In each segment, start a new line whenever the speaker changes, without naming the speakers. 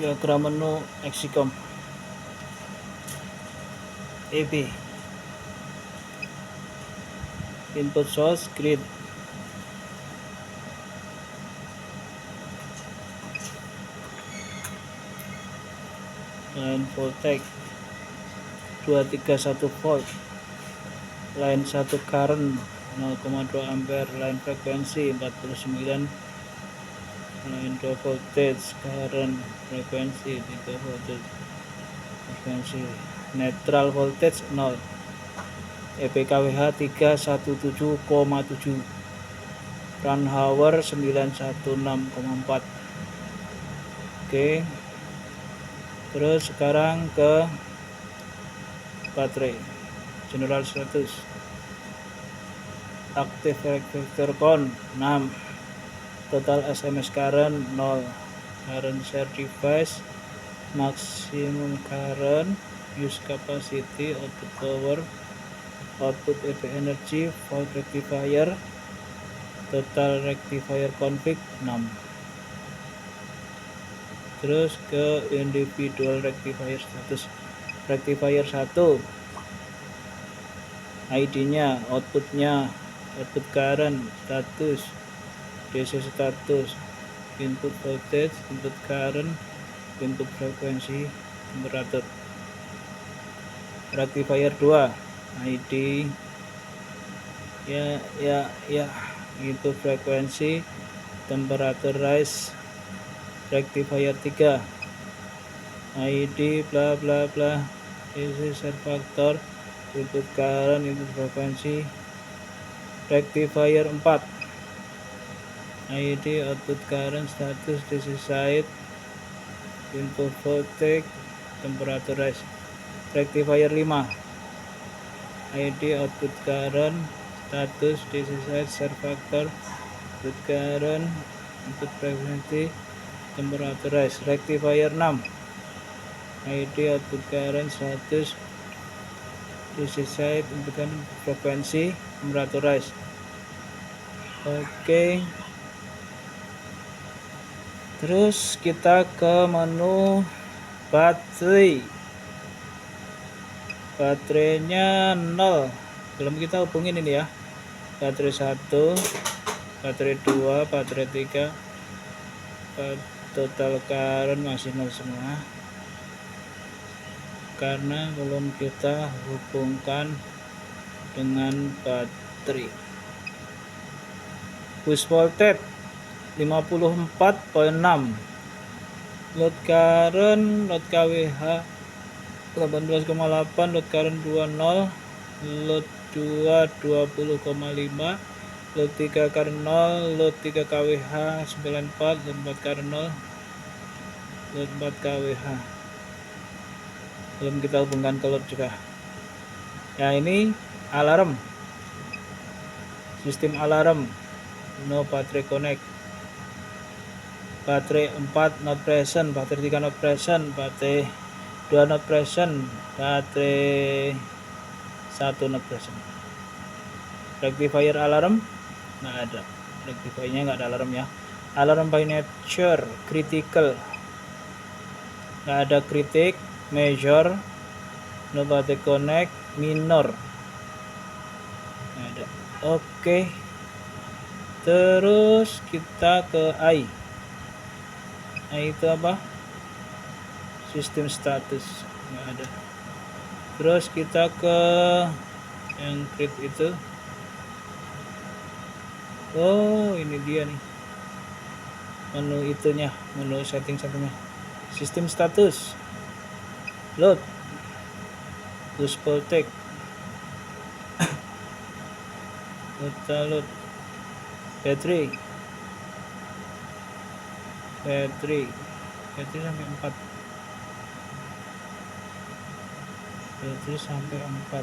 diagram menu Exicom EB input source grid line voltage 231 volt, line 1 current 0,2 ampere, line frekuensi 49, line 2 voltage current, frekuensi 3 voltage, frekuensi netral voltage 0, EPKWH 317,7, run hour 916,4. Oke, terus sekarang ke baterai general status. Active vector count 6, total SMS current 0, current share device, maximum current, use capacity, output power, output EP energy, fault rectifier, total rectifier config 6. Terus ke individual rectifier status. Rectifier 1 ID-nya, outputnya, output current, status, DC status, input voltage, input current, input frekuensi, temperatur. Rectifier 2 ID ya input frekuensi, temperatur rise. Rectifier 3 ID bla bla bla, DC share factor, input current, input frekuensi. Rectifier 4 ID output current, status, DC side, input voltage, temperatur rise. Rectifier 5 ID output current, status, DC side, share factor, input current, input frekuensi, temperatur rise. Rectifier 6 ID output current, status, DC side, input current, frekuensi, temperatur rise. Oke, terus kita ke menu baterai. Baterainya 0, belum kita hubungin ini ya. Baterai 1, baterai 2, baterai 3, total current masih 0 semua karena belum kita hubungkan dengan baterai. Push voltage 54,6, load current, load KWH 18,8, load current 20, load 2 20,5, load 3 current 0, load 3 KWH 94, load 4 current 0, load 4 KWH. Belum kita hubungkan ke load juga. Ya, ini alarm, sistem alarm, no baterai connect. Baterai 4 not present, baterai 3 not present, baterai 2 not present, baterai 1 not present. Rectifier alarm nggak ada, rectifiernya nggak ada alarm ya. Alarm by nature critical nggak ada, kritik, major, no baterai connect, minor nggak ada. Oke, terus kita ke I itu apa, sistem status nggak ada. Terus kita ke yang grid itu. Oh, ini dia nih menu itunya, menu settingnya. Sistem status, load, push voltage, total load, battery sampai 4, battery sampai 4,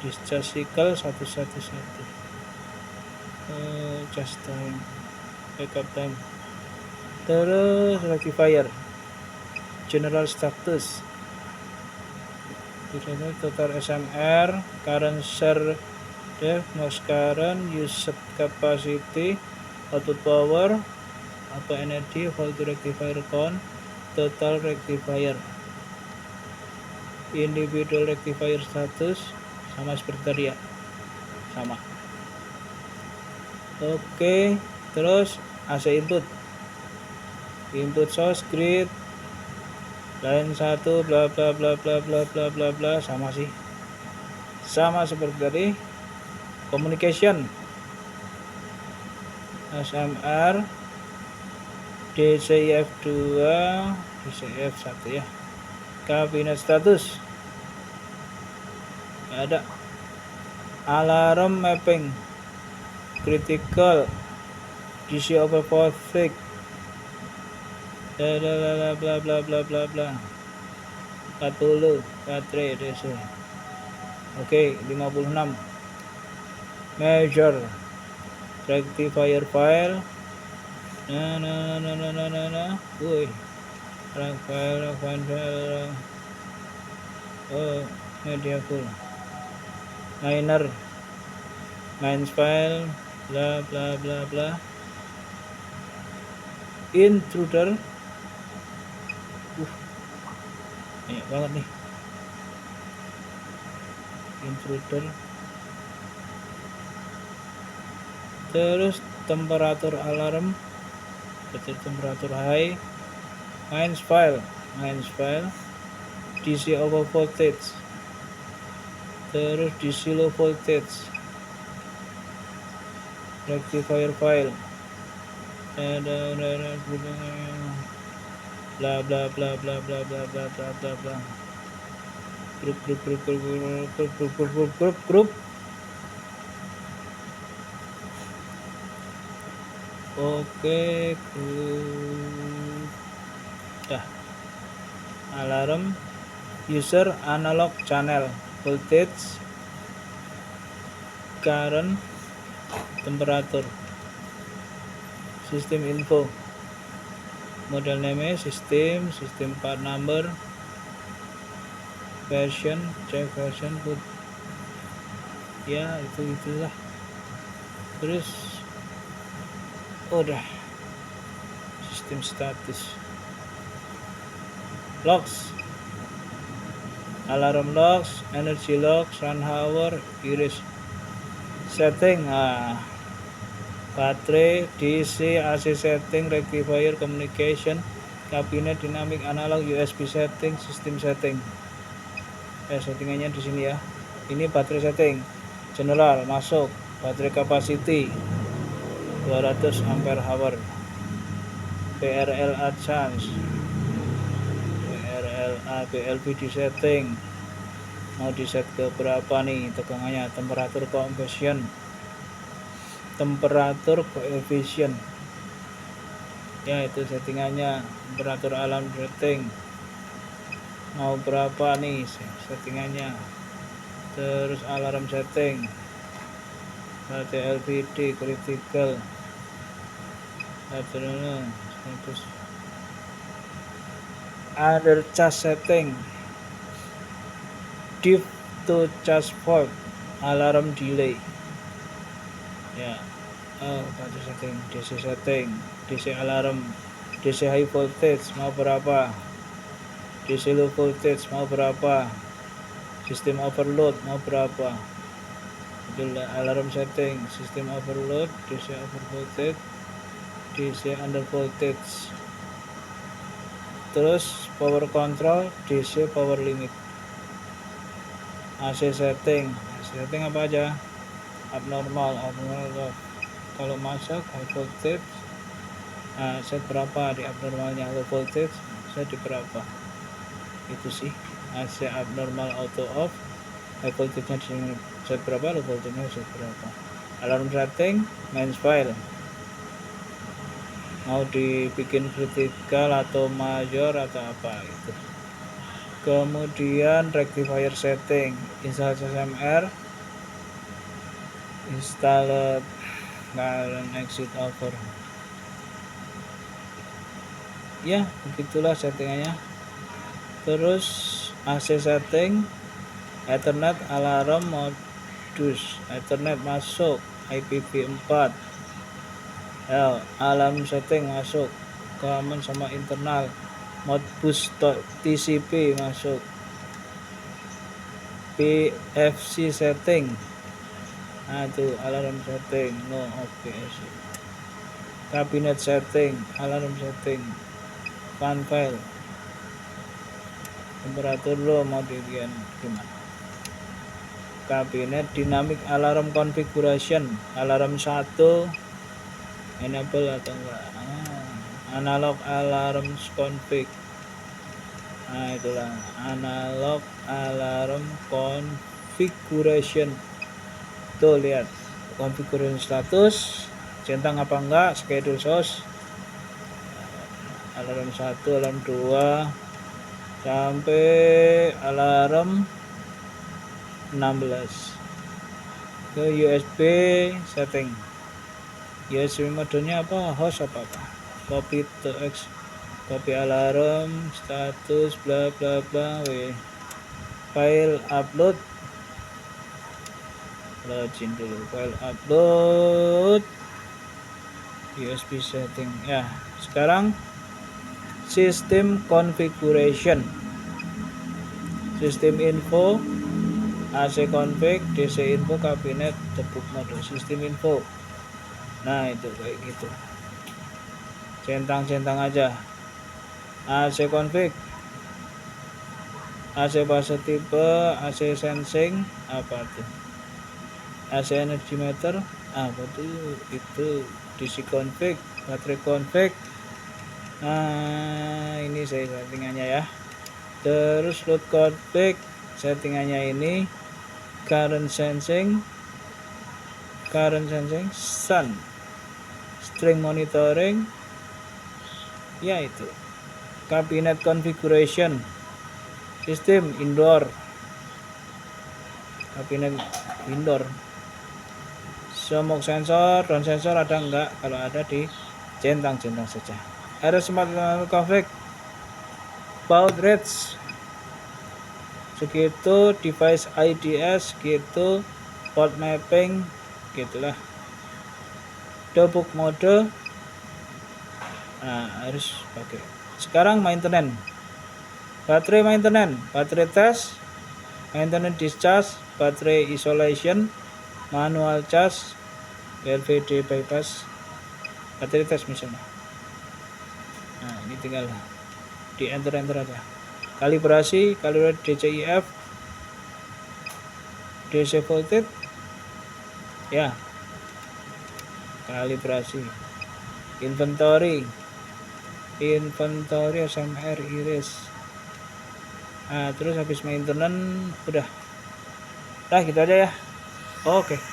discharge cycle 111, just time, backup time. Terus rectifier general status, total SMR, current share def, most current, use capacity, output power, apa energy, volt rectifier count, total rectifier. Individual rectifier status sama seperti tadi ya, sama. Oke, terus AC input source grid line 1 bla bla bla bla bla bla bla bla, sama sih, sama seperti tadi. Communication SMR DCIF2 DCIF1 ya. Kabinet status ada. Alarm mapping critical DC overvoltage bla bla bla bla bla bla bla 40 baterai DC. Oke, 56. Measure rectifier file woi file oh media full miner mines file bla bla bla bla. Intruder banyak banget nih intruder. Terus temperatur alarm, temperatur high, mines file DC over voltage, terus DC low voltage, rectifier file, bla bla bla bla bla bla bla bla bla bla. Grup. Oke, dah. Alarm user analog channel voltage current temperatur sistem info model name sistem part number version check version put ya itulah. Terus udah sistem status logs alarm logs energy logs run hour iris setting baterai DC AC setting rectifier communication kabinet dynamic analog USB setting sistem setting. Settingannya di sini ya. Ini baterai setting general masuk baterai capacity 200 ampere hour PRLA charge BLV di setting mau di set ke berapa nih tegangannya, temperatur coefficient ya itu settingannya. Temperatur alarm setting mau berapa nih settingannya. Terus alarm setting baterai LVD critical terus under charge setting diff to charge fault alarm delay ya. Baterai setting DC alarm DC high voltage mau berapa, DC low voltage mau berapa, sistem overload mau berapa. Itulah alarm setting sistem overload DC over voltage DC under voltage. Terus power control DC power limit. AC setting apa aja, abnormal kalau masak high voltage set berapa di abnormalnya, low voltage set di berapa. Itu sih AC abnormal auto off, high voltage nya di set berapa, low voltage nya set berapa. Alarm setting mains file mau dibikin critical atau major atau apa itu. Kemudian rectifier setting install SMR install current exit over ya, begitulah settingannya. Terus AC setting Ethernet alarm modus Ethernet masuk IPv4 alarm setting masuk common sama internal Modbus TCP masuk. PFC setting. Nah itu alarm setting, no OPS. Kabinet setting, alarm setting. Fan file. Temperatur lo mau dilihat gimana? Kabinet dynamic alarm configuration, alarm 1 enable atau enggak. Analog alarm config. Nah itulah analog alarm configuration. Tuh lihat configuration status, centang apa enggak, schedule source, alarm 1, alarm 2 sampai alarm 16. Ke USB setting, USB modenya apa, host apa, copy to X, copy alarm status bla bla bla, file upload, login dulu, file upload USB setting. Ya sekarang sistem configuration, sistem info, AC config, DC info, kabinet, debug mode, sistem info. Nah itu kayak gitu, centang-centang aja. AC config, AC fase tipe, AC sensing apa tuh, AC energy meter apa tuh, itu DC config, baterai config. Nah ini saya settingannya ya. Terus load config, settingannya ini current sensing, sun, string monitoring, ya itu. Kabinet configuration, sistem indoor, kabinet indoor. Smoke sensor, down sensor ada enggak? Kalau ada di centang-centang saja. Ada smart config, baud rate segitu, device IDS gitu, port mapping gitulah, debug mode. Nah harus pakai. Sekarang maintenance, baterai maintenance, baterai test, maintenance discharge, baterai isolation, manual charge, LVD bypass, baterai test misalnya. Nah ini tinggal di enter aja. Kalibrasi, DCIF, DC voltage, ya kalibrasi. Inventory SMR iris. Nah terus habis maintenance udah gitu aja ya. Oke.